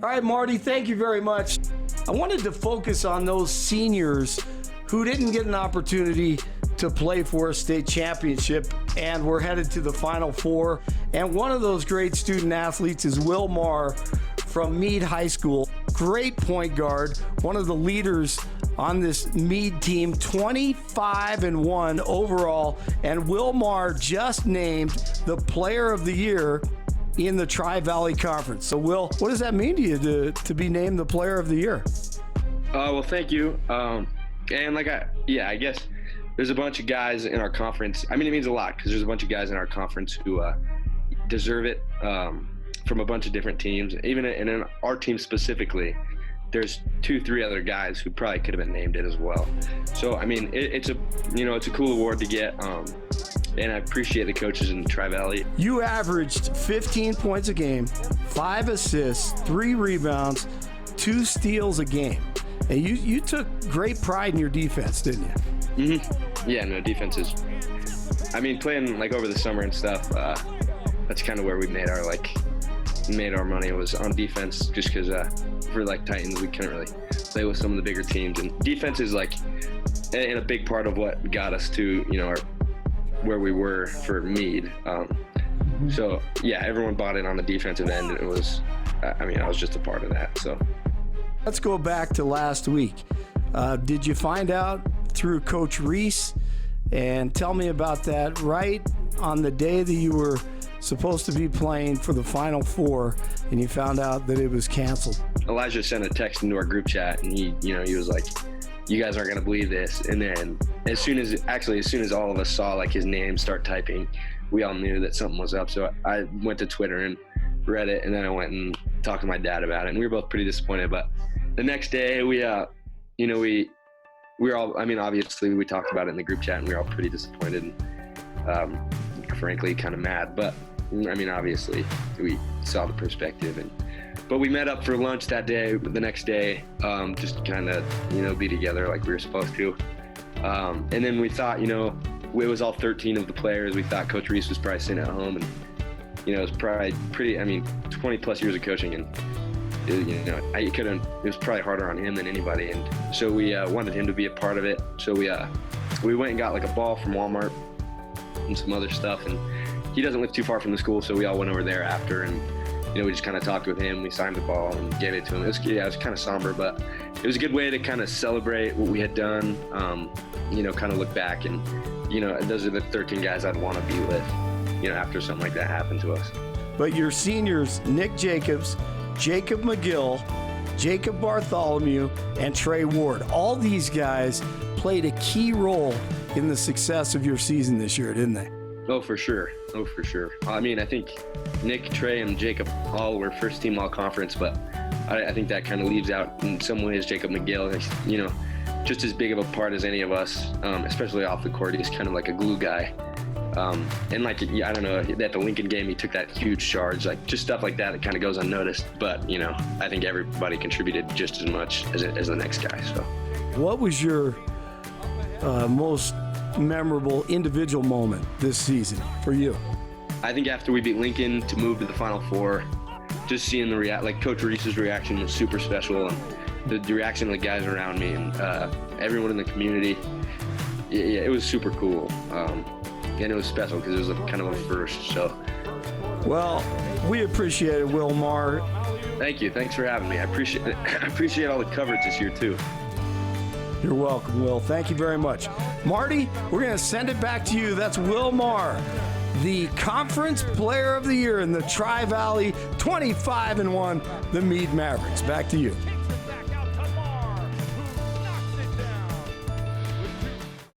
All right, Marty, thank you very much. I wanted to focus on those seniors who didn't get an opportunity to play for a state championship and we're headed to the Final Four. And one of those great student athletes is Will Maher from Mead High School. Great point guard, one of the leaders on this Mead team, 25-1 overall. And Will Maher just named the Player of the Year in the Tri-Valley Conference. So, Will, what does that mean to you to be named the Player of the Year? Well, thank you. And I guess there's a bunch of guys in our conference. I mean, it means a lot because there's a bunch of guys in our conference who deserve it from a bunch of different teams. Even in our team specifically, there's 2-3 other guys who probably could have been named it as well. So, I mean, it's a cool award to get. And I appreciate the coaches in the Tri-Valley. You averaged 15 points a game, 5 assists, 3 rebounds, 2 steals a game. And you took great pride in your defense, didn't you? Mm-hmm. Yeah, no, defense is, I mean, playing like over the summer and stuff, that's kind of where we made our money was on defense, just because for like Titans, we couldn't really play with some of the bigger teams. And defense is like and a big part of what got us to, where we were for Mead. So yeah, everyone bought in on the defensive end. It was, I was just a part of that. So let's go back to last week. Did you find out through Coach Reese? And tell me about that right on the day that you were supposed to be playing for the Final Four and you found out that it was canceled. Elijah sent a text into our group chat and he was like, you guys aren't going to believe this. And then as soon as all of us saw like his name start typing, we all knew that something was up. So I went to Twitter and read it, and then I went and talked to my dad about it, and we were both pretty disappointed. But the next day we were all, obviously we talked about it in the group chat and we were all pretty disappointed and frankly kind of mad. But obviously we saw the perspective but we met up for lunch that day, the next day, just to kind of, be together like we were supposed to. And then we thought, it was all 13 of the players. We thought Coach Reese was probably sitting at home and, it was probably 20 plus years of coaching and, it was probably harder on him than anybody. And so we wanted him to be a part of it. So we went and got like a ball from Walmart and some other stuff. And he doesn't live too far from the school. So we all went over there after and, we just kind of talked with him. We signed the ball and gave it to him. It was kind of somber, but it was a good way to kind of celebrate what we had done, kind of look back. And, those are the 13 guys I'd want to be with, after something like that happened to us. But your seniors, Nick Jacobs, Jacob McGill, Jacob Bartholomew, and Trey Ward, all these guys played a key role in the success of your season this year, didn't they? Oh, for sure. I think Nick, Trey, and Jacob all were first team all conference, but I think that kind of leaves out in some ways Jacob McGill, just as big of a part as any of us, especially off the court. He's kind of like a glue guy. And I don't know, at the Lincoln game, he took that huge charge, like just stuff like that kind of goes unnoticed. But, I think everybody contributed just as much as the next guy. So, what was your most memorable individual moment this season for you? I think after we beat Lincoln to move to the Final Four, just seeing Coach Reese's reaction was super special, and the reaction of the guys around me and everyone in the community, it was super cool, and it was special because it was kind of a first. So, well, we appreciate it, Will Maher. Thank you. Thanks for having me. I appreciate all the coverage this year too. You're welcome, Will. Thank you very much. Marty, we're going to send it back to you. That's Will Maher, the Conference Player of the Year in the Tri-Valley, 25-1, the Mead Mavericks. Back to you.